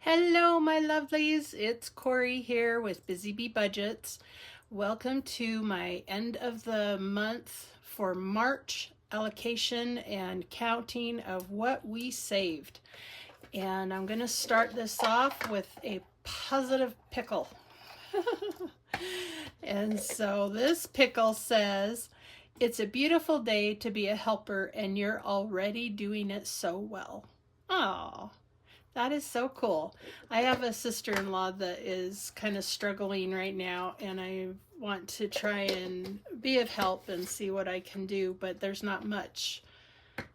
Hello, my lovelies. It's Corey here with BusyBeeBudgets. Welcome to my end of the month for March allocation and counting of what we saved. And I'm going to start this off with a positive pickle. And so this pickle says, "It's a beautiful day to be a helper and you're already doing it so well." Aww. That is so cool. I have a sister-in-law that is kind of struggling right now, and I want to try and be of help and see what I can do, but there's not much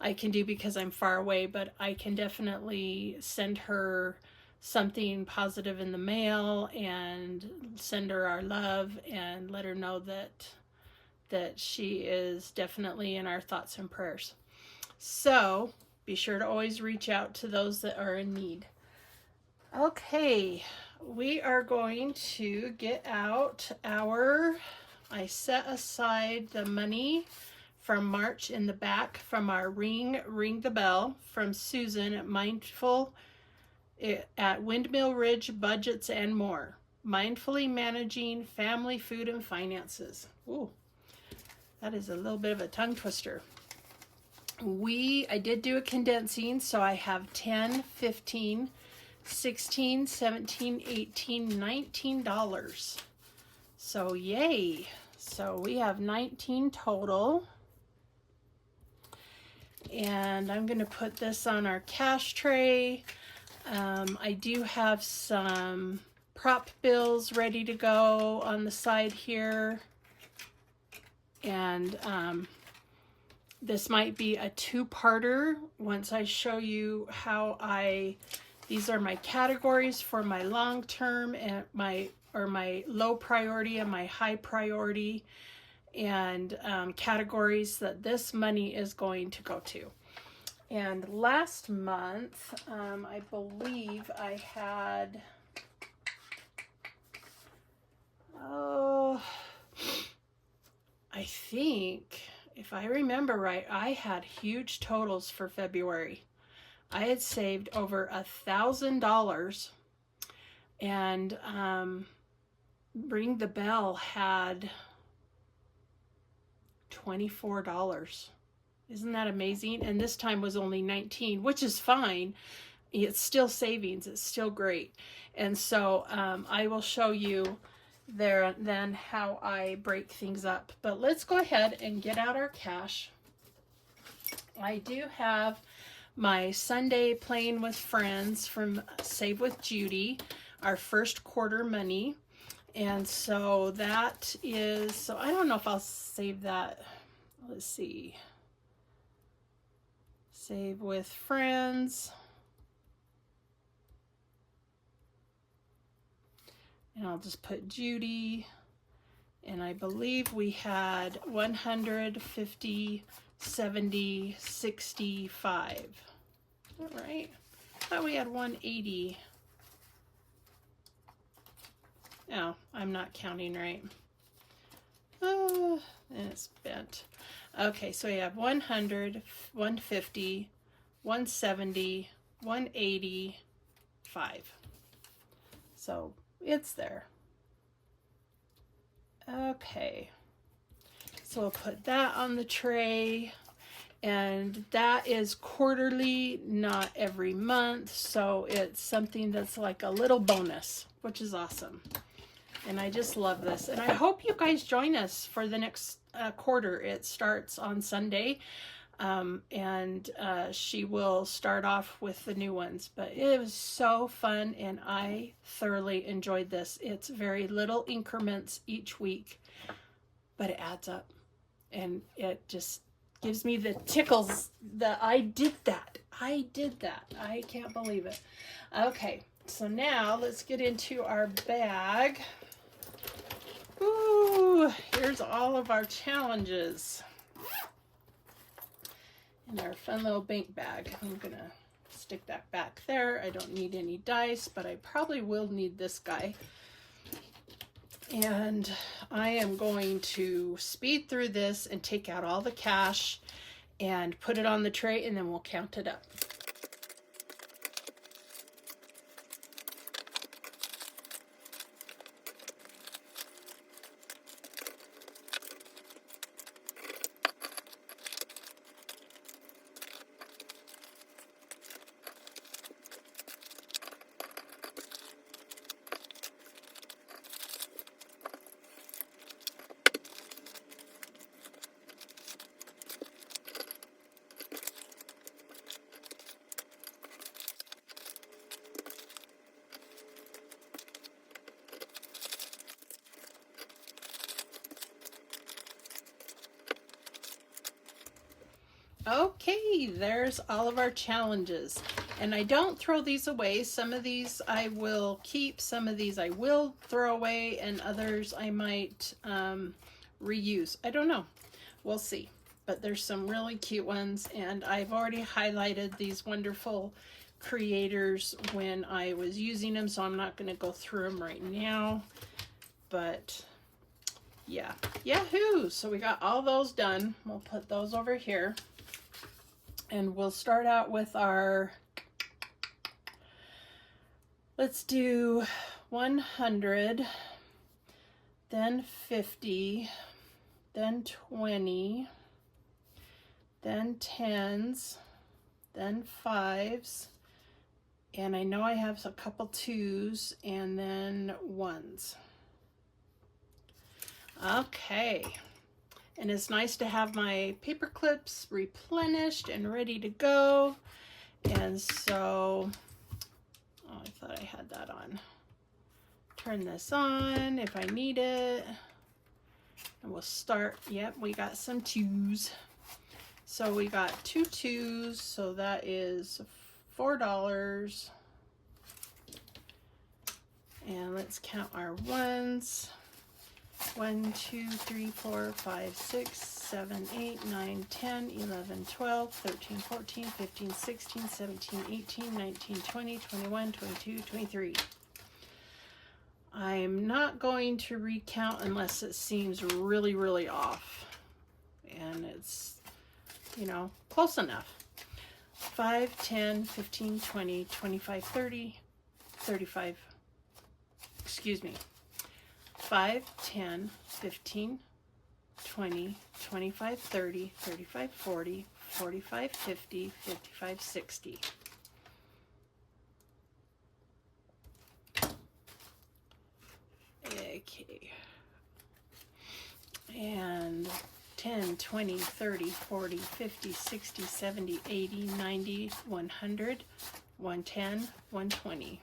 I can do because I'm far away, but I can definitely send her something positive in the mail and send her our love and let her know that she is definitely in our thoughts and prayers. So, be sure to always reach out to those that are in need. Okay, we are going to get out I set aside the money from March in the back from our Ring the Bell from Susan at Windmill Ridge Budgets and More. Mindfully managing family, food, and finances. Ooh, that is a little bit of a tongue twister. I did do a condensing, so I have 10, 15, 16, 17, 18, $19. So yay. So we have 19 total. And I'm going to put this on our cash tray. I do have some prop bills ready to go on the side here. And this might be a two-parter once I show you how these are my categories for my long-term and my low priority and my high priority, and categories that this money is going to go to. And last month, I believe I had, I think, if I remember right, I had huge totals for February. I had saved over $1,000, and Ring the Bell had $24. Isn't that amazing? And this time was only 19, which is fine. It's still savings. It's still great. And so I will show you there then how I break things up. But let's go ahead and get out our cash. I do have my Sunday Playing with Friends from Save with Judy, our first quarter money. And so that is, so I don't know if I'll save that. Let's see. Save with Friends. And I'll just put Judy. And I believe we had 150, 70, 65. Is that right? I thought we had 180. Oh, I'm not counting right. And it's bent. Okay, so we have 100, 150, 170, 180, 5. So it's there. Okay, so we'll put that on the tray, and that is quarterly, not every month, so it's something that's like a little bonus, which is awesome. And I just love this, and I hope you guys join us for the next quarter. It starts on Sunday, and she will start off with the new ones, but it was so fun and I thoroughly enjoyed this. It's very little increments each week, but it adds up, and it just gives me the tickles that I did that. I can't believe it. Okay, so now let's get into our bag. Ooh, here's all of our challenges in our fun little bank bag. I'm gonna stick that back there. I don't need any dice, but I probably will need this guy. And I am going to speed through this and take out all the cash and put it on the tray, and then we'll count it up. Okay, there's all of our challenges. And I don't throw these away. Some of these I will keep, some of these I will throw away, and others I might reuse. I don't know. We'll see. But there's some really cute ones, and I've already highlighted these wonderful creators when I was using them, so I'm not going to go through them right now. But yeah, yahoo! So we got all those done. We'll put those over here. And we'll start out with our, let's do 100, then 50, then 20, then 10s, then 5s, and I know I have a couple 2s, and then 1s. Okay. And it's nice to have my paper clips replenished and ready to go. And so, oh, I thought I had that on. Turn this on if I need it. And we'll start, yep, we got some 2s. So we got 2 2s, so that is $4. And let's count our 1s. 1, 2, 3, 4, 5, 6, 7, 8, 9, 10, 11, 12, 13, 14, 15, 16, 17, 18, 19, 20, 21, 22, 23. I'm not going to recount unless it seems really, really off. And it's, you know, close enough. 5, 10, 15, 20, 25, 30, 35. Excuse me. 5, 10, 15, 20, 25, 30, 35, 40, 45, 50, 55, 60. Okay. And 10, 20, 30, 40, 50, 60, 70, 80, 90, 100, 110, 120.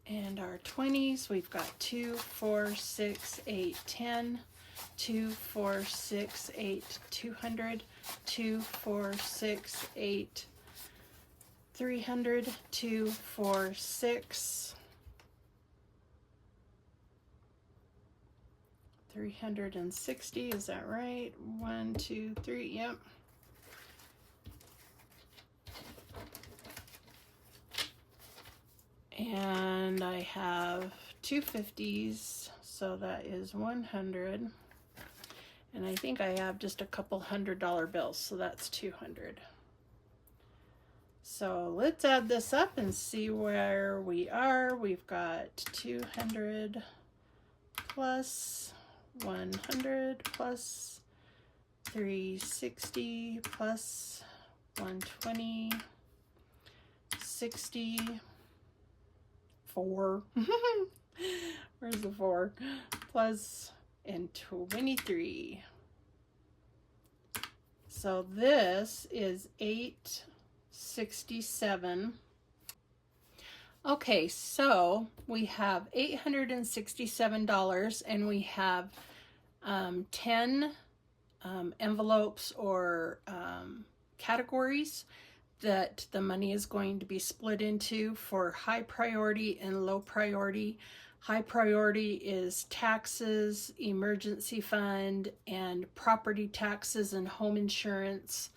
And our 20s, we've got 2, 4, 6, 8, 10, 2, 4, 6, 8, 200, 2, 4, 6, 8, 300, 2, 4, 6, 360, is that right? 1, 2, 3, yep. And I have 2 50s, so that is 100. And I think I have just a couple $100 bills, so that's 200. So let's add this up and see where we are. We've got 200 plus 100 plus 360 plus 120, 60, 4. Where's the 4? Plus and 23. So this is 867. Okay, so we have $867 and we have 10 envelopes or categories that the money is going to be split into for high priority and low priority. High priority is taxes, emergency fund, and property taxes and home insurance.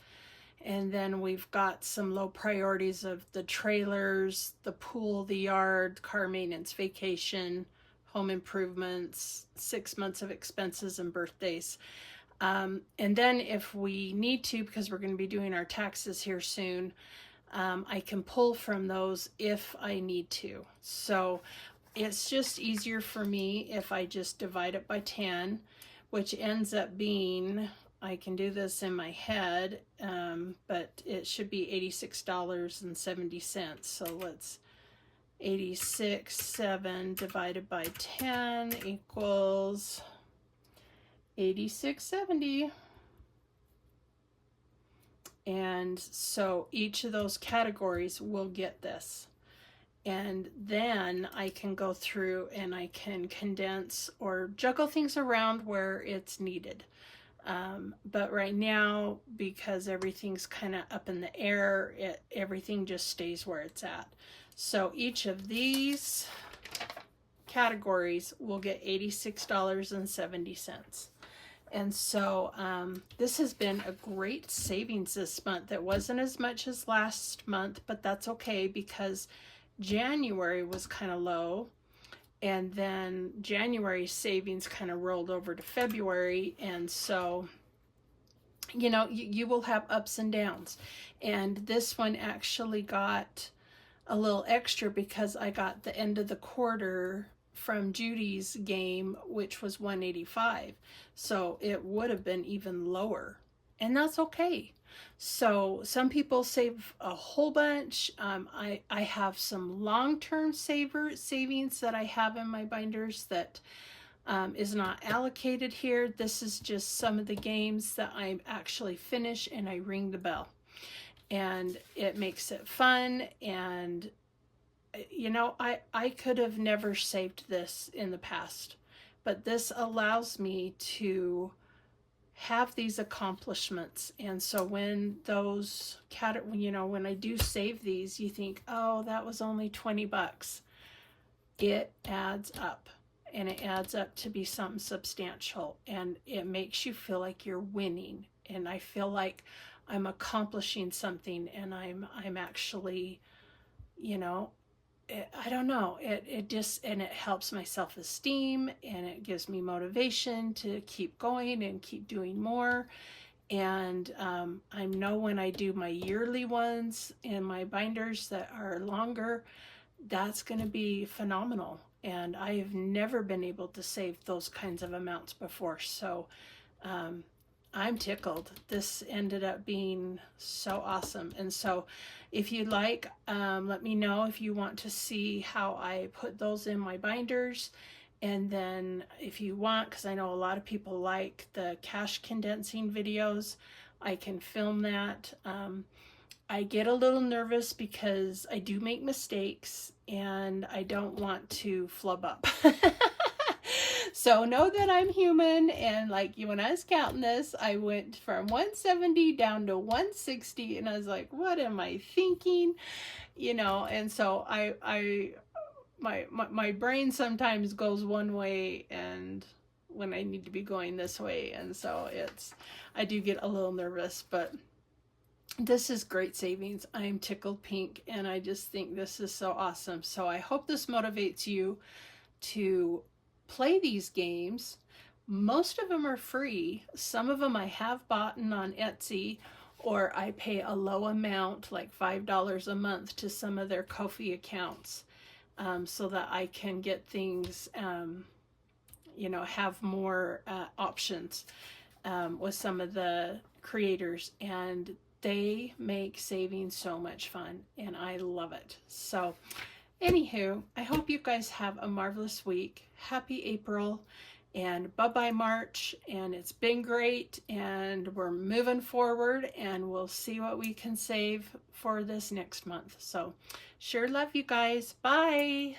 And then we've got some low priorities of the trailers, the pool, the yard, car maintenance, vacation, home improvements, 6 months of expenses, and birthdays. And then if we need to, because we're going to be doing our taxes here soon, I can pull from those if I need to. So it's just easier for me if I just divide it by 10, which ends up being, I can do this in my head, but it should be $86.70. So let's 86.7 divided by 10 equals 86.70. And so each of those categories will get this. and then I can go through and I can condense or juggle things around where it's needed. But right now, because everything's kind of up in the air, everything just stays where it's at. So each of these categories will get $86.70. And so this has been a great savings this month. It wasn't as much as last month, but that's okay because January was kind of low. And then January savings kind of rolled over to February. And so, you know, you will have ups and downs. And this one actually got a little extra because I got the end of the quarter from Judy's game, which was 185. So it would have been even lower. And that's okay. So some people save a whole bunch. I have some long-term savings that I have in my binders that is not allocated here. This is just some of the games that I actually finish and I ring the bell. And it makes it fun. And you know, I could have never saved this in the past, but this allows me to have these accomplishments. And so when those when I do save these, you think, oh, that was only 20 bucks. It adds up, and it adds up to be something substantial, and it makes you feel like you're winning. And I feel like I'm accomplishing something, and I'm actually, you know, I don't know, it just, and it helps my self-esteem, and it gives me motivation to keep going and keep doing more. And I know when I do my yearly ones and my binders that are longer, that's going to be phenomenal. And I have never been able to save those kinds of amounts before. So I'm tickled. This ended up being so awesome. And so if you'd like, let me know if you want to see how I put those in my binders. And then if you want, because I know a lot of people like the cash condensing videos, I can film that. I get a little nervous because I do make mistakes and I don't want to flub up. So know that I'm human, and like when I was counting this, I went from 170 down to 160, and I was like, what am I thinking? You know, and so my brain sometimes goes one way and when I need to be going this way, and so I do get a little nervous, but this is great savings. I'm tickled pink, and I just think this is so awesome. So I hope this motivates you to play these games. Most of them are free. Some of them I have bought on Etsy, or I pay a low amount, like $5 a month, to some of their Ko-fi accounts, so that I can get things, you know, have more options with some of the creators. And they make saving so much fun, and I love it. So anywho, I hope you guys have a marvelous week. Happy April, and bye-bye March. And it's been great, and we're moving forward, and we'll see what we can save for this next month. So sure love you guys. Bye.